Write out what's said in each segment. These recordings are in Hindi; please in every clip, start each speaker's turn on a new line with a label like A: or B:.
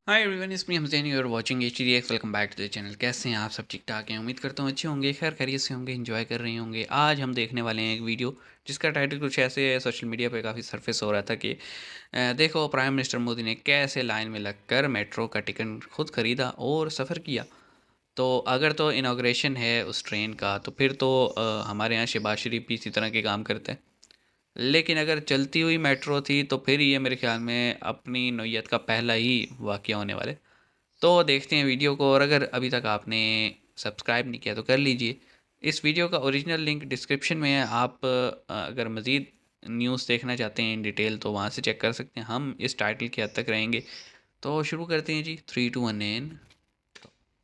A: Hi everyone, it's me Hamzain, you are watching HTDX। Welcome back to the channel. कैसे हैं आप सब? ठीक ठाक हैं? उम्मीद करता हूँ अच्छे होंगे, खैर खैरियत से होंगे, एंजॉय कर रहे होंगे। आज हम देखने वाले हैं एक वीडियो जिसका टाइटल कुछ ऐसे है, सोशल मीडिया पे काफ़ी सरफेस हो रहा था कि देखो प्राइम मिनिस्टर मोदी ने कैसे लाइन में लगकर मेट्रो का टिकट खुद खरीदा और सफ़र किया। तो अगर तो इनाग्रेशन है उस ट्रेन का, तो फिर तो हमारे यहाँ शहबाज शरीफ भी इसी तरह के काम करते हैं। लेकिन अगर चलती हुई मेट्रो थी तो फिर ये मेरे ख्याल में अपनी नौयत का पहला ही वाक़या होने वाला है। तो देखते हैं वीडियो को, और अगर अभी तक आपने सब्सक्राइब नहीं किया तो कर लीजिए। इस वीडियो का ओरिजिनल लिंक डिस्क्रिप्शन में है। आप अगर मज़ीद न्यूज़ देखना चाहते हैं इन डिटेल तो वहाँ से चेक कर सकते हैं। हम इस टाइटल के हद तक रहेंगे। तो शुरू करते हैं जी, 3 2 1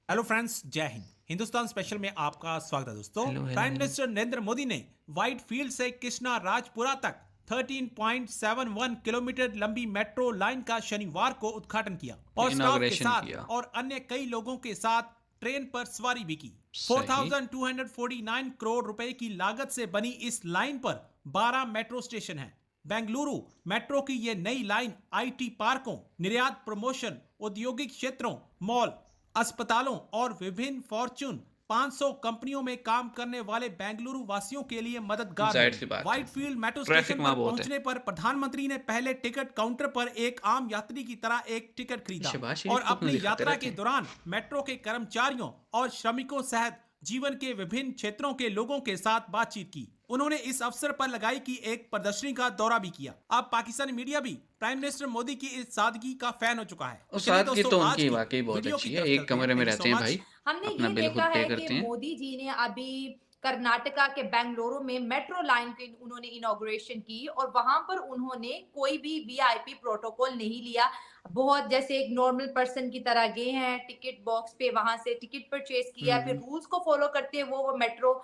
B: हेलो फ्रेंड्स, जय हिंद। हिंदुस्तान स्पेशल में आपका स्वागत है दोस्तों।
A: Hello hello
B: prime
A: hello.
B: Minister Narendra Modi ने व्हाइट फील्ड से कृष्णा राजपुरा तक 13.71 किलोमीटर लंबी मेट्रो लाइन का शनिवार को उद्घाटन किया और स्टाफ के
A: इनाग्रेशन
B: साथ
A: किया।
B: और अन्य कई लोगों के साथ ट्रेन पर सवारी भी की।
A: सही।
B: 4,249 करोड़ रुपए की लागत से बनी इस लाइन पर 12 मेट्रो स्टेशन हैं। बेंगलुरु मेट्रो की यह नई लाइन आईटी पार्कों, निर्यात प्रमोशन, औद्योगिक क्षेत्रों, मॉल, अस्पतालों और विभिन्न फॉर्च्यून 500 कंपनियों में काम करने वाले बेंगलुरु वासियों के लिए मददगार
A: जाहिर
B: होगी।
A: सी बात है,
B: व्हाइटफील्ड मेट्रो
A: ट्रैफिक
B: स्टेशन पर
A: वहाँ बहुत है।
B: पहुंचने पर प्रधानमंत्री ने पहले टिकट काउंटर पर एक आम यात्री की तरह एक टिकट खरीदा
A: शहबाज
B: और
A: शरीफ को क्यों
B: अपनी
A: दिखाते
B: यात्रा
A: रहते
B: के
A: हैं?
B: दौरान मेट्रो के कर्मचारियों और श्रमिकों सहित जीवन के विभिन्न क्षेत्रों के लोगों के साथ बातचीत की। उन्होंने इस अवसर पर लगाई कि एक प्रदर्शनी का दौरा भी किया। अब पाकिस्तानी मीडिया भी प्राइम मिनिस्टर मोदी की इस सादगी का फैन हो चुका है। तो
A: और
B: चलिए
A: सादगी
B: दोस्तों,
A: तो
B: आज
A: उनकी
B: की
A: वाकई बहुत
B: वीडियो की
A: अच्छी है।
B: तरफ
A: एक
B: चलते हैं।
A: कमरे में
B: थैंक यू सो
A: रहते हैं
B: मच।
A: भाई,
C: हमने
A: अपना
C: ये
A: बिल
C: देखा
A: खुद पे
C: है कि
A: करते हैं।
C: मोदी जी ने अभी कर्नाटका के बेंगलुरु में मेट्रो लाइन की उन्होंने इनॉग्रेशन की और वहां पर उन्होंने कोई भी वीआईपी प्रोटोकॉल नहीं लिया। बहुत जैसे एक नॉर्मल पर्सन की तरह गए हैं, टिकट बॉक्स पे वहां से टिकट परचेज किया, फिर
A: हम्म।
C: रूल्स को फॉलो करते हुए वो मेट्रो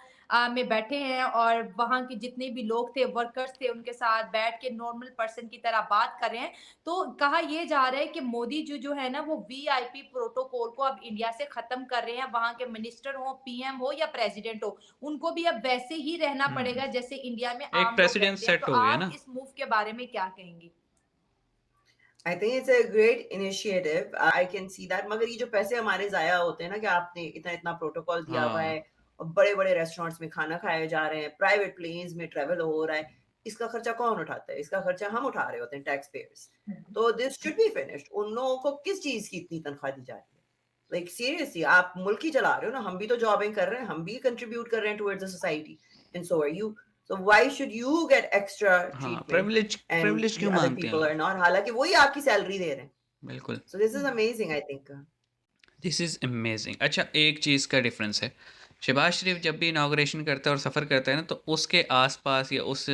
C: में बैठे हैं और वहां के जितने भी लोग थे, वर्कर्स थे, उनके साथ बैठ के नॉर्मल पर्सन की तरह बात कर रहे हैं। तो कहा ये जा रहा है कि मोदी जी जो है ना वो वीआईपी प्रोटोकॉल को अब इंडिया से खत्म कर रहे हैं। वहां के मिनिस्टर हो, पीएम हो या प्रेसिडेंट हो, उनको भी अब वैसे ही रहना
A: हम्म।
C: पड़ेगा जैसे इंडिया में
A: एक
C: आम लोग
A: प्रेसिडेंट
C: रहते हैं। तो
A: सेट हो गया
C: आप
A: ना।
C: इस मूव के बारे में क्या कहेंगी?
D: I think it's a great initiative. I can see that. मगर ये जो पैसे हमारे जाया होते हैं ना, कि आपने इतना इतना प्रोटोकॉल दिया हुआ है
A: हाँ।
D: और बड़े बड़े रेस्टोरेंट्स में खाना खाए जा रहे हैं, प्राइवेट प्लेन्स में ट्रेवल हो रहा है, इसका खर्चा कौन उठाता है? इसका खर्चा हम उठा रहे होते हैं, टैक्स पेयर्स। तो दिस शुड बी फिनिश्ड। उन लोगों को किस चीज की इतनी तनख्वाह दी जा रही है? लाइक सीरियसली, आप मुल्क ही चला रहे हो ना, हम भी तो जॉबिंग कर रहे हैं, हम भी कंट्रीब्यूट कर रहे हैं towards the society, and so are you. So why should you get extra
A: हाँ,
D: treatment
A: privilege
D: and
A: privilege
D: the
A: क्यों
D: other
A: मांगते हैं
D: people
A: लोग?
D: are not? हालांकि वही आपकी सैलरी दे रहे हैं।
A: बिल्कुल।
D: So this is amazing, I think.
A: This is amazing. अच्छा, एक चीज़ का डिफरेंस है। शहबाज शरीफ जब भी इनाग्रेशन करता है और सफ़र करता है ना, तो उसके आसपास या उस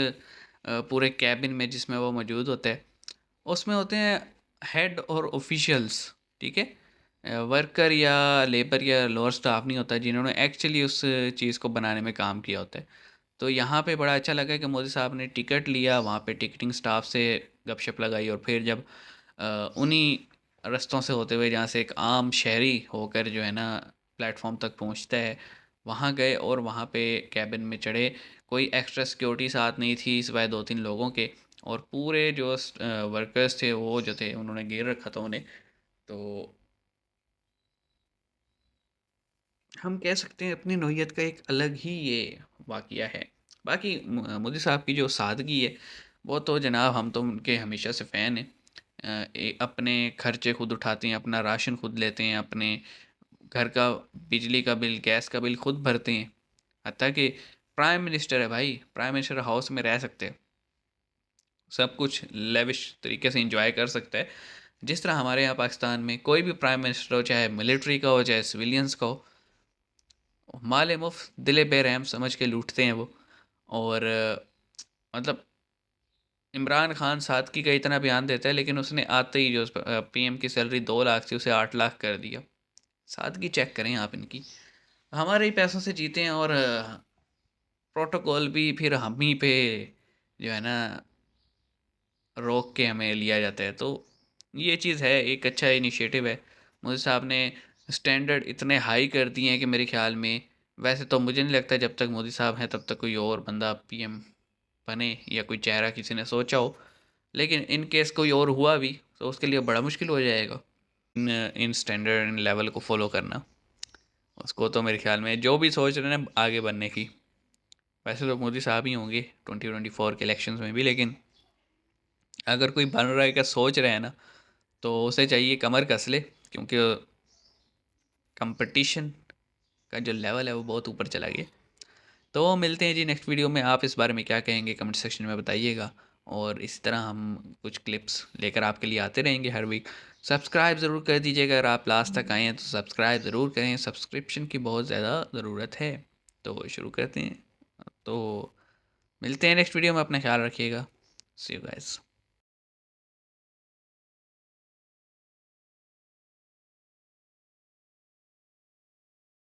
A: पूरे कैबिन में जिसमें वो मौजूद होता है, उसमें होते हैं हेड और ऑफिशियल्स। ठीक है, वर्कर या लेबर या लोअर स्टाफ नहीं होता जिन्होंने एक्चुअली उस चीज़ को बनाने में काम किया होता है। तो यहाँ पे बड़ा अच्छा लगा कि मोदी साहब ने टिकट लिया, वहाँ पे टिकटिंग स्टाफ से गपशप लगाई, और फिर जब उन्हीं रास्तों से होते हुए जहाँ से एक आम शहरी होकर जो है ना प्लेटफॉर्म तक पहुँचता है, वहाँ गए और वहाँ पे कैबिन में चढ़े। कोई एक्स्ट्रा सिक्योरिटी साथ नहीं थी सिवाय 2 3 लोगों के, और पूरे जो वर्कर्स थे वो जो थे उन्होंने घेर रखा था उन्हें। तो हम कह सकते हैं अपनी नौयत का एक अलग ही ये वाक़या है। बाकी मोदी साहब की जो सादगी है, वो तो जनाब हम तो उनके हमेशा से फ़ैन हैं। अपने खर्चे खुद उठाते हैं, अपना राशन खुद लेते हैं, अपने घर का बिजली का बिल, गैस का बिल खुद भरते हैं। हत्ता कि प्राइम मिनिस्टर है भाई, प्राइम मिनिस्टर हाउस में रह सकते हैं, सब कुछ लेविश तरीके से इंजॉय कर सकता है। जिस तरह हमारे यहाँ पाकिस्तान में कोई भी प्राइम मिनिस्टर हो, चाहे मिलिट्री का हो चाहे सिविलियंस का हो, माले मुफ्त दिले बेरहम समझ के लूटते हैं वो। और मतलब इमरान खान सादगी का इतना बयान देता है, लेकिन उसने आते ही जो पीएम की सैलरी 2 लाख थी उसे 8 लाख कर दिया। सादगी चेक करें आप इनकी। हमारे ही पैसों से जीते हैं, और प्रोटोकॉल भी फिर हम ही पे जो है ना रोक के हमें लिया जाता है। तो ये चीज़ है, एक अच्छा इनिशिएटिव है। मोदी साहब ने स्टैंडर्ड इतने हाई कर दिए हैं कि मेरे ख्याल में, वैसे तो मुझे नहीं लगता जब तक मोदी साहब हैं तब तक कोई और बंदा पीएम बने या कोई चेहरा किसी ने सोचा हो। लेकिन इन केस कोई और हुआ भी तो उसके लिए बड़ा मुश्किल हो जाएगा। इन स्टैंडर्ड इन लेवल को फॉलो करना। उसको तो मेरे ख्याल में जो भी सोच रहे हैं आगे बढ़ने की, वैसे तो मोदी साहब ही होंगे 2024 के इलेक्शंस में भी, लेकिन अगर कोई बन रहा है क्या सोच रहे हैं ना, तो उसे चाहिए कमर कस ले, क्योंकि कंपटीशन का जो लेवल है वो बहुत ऊपर चला गया। तो मिलते हैं जी नेक्स्ट वीडियो में। आप इस बारे में क्या कहेंगे कमेंट सेक्शन में बताइएगा, और इसी तरह हम कुछ क्लिप्स लेकर आपके लिए आते रहेंगे हर वीक। सब्सक्राइब ज़रूर कर दीजिएगा, अगर आप लास्ट तक आए हैं तो सब्सक्राइब ज़रूर करें, सब्सक्रिप्शन की बहुत ज़्यादा ज़रूरत है। तो शुरू करते हैं, तो मिलते हैं नेक्स्ट वीडियो में, अपना ख्याल रखिएगा। सी यू गाइस।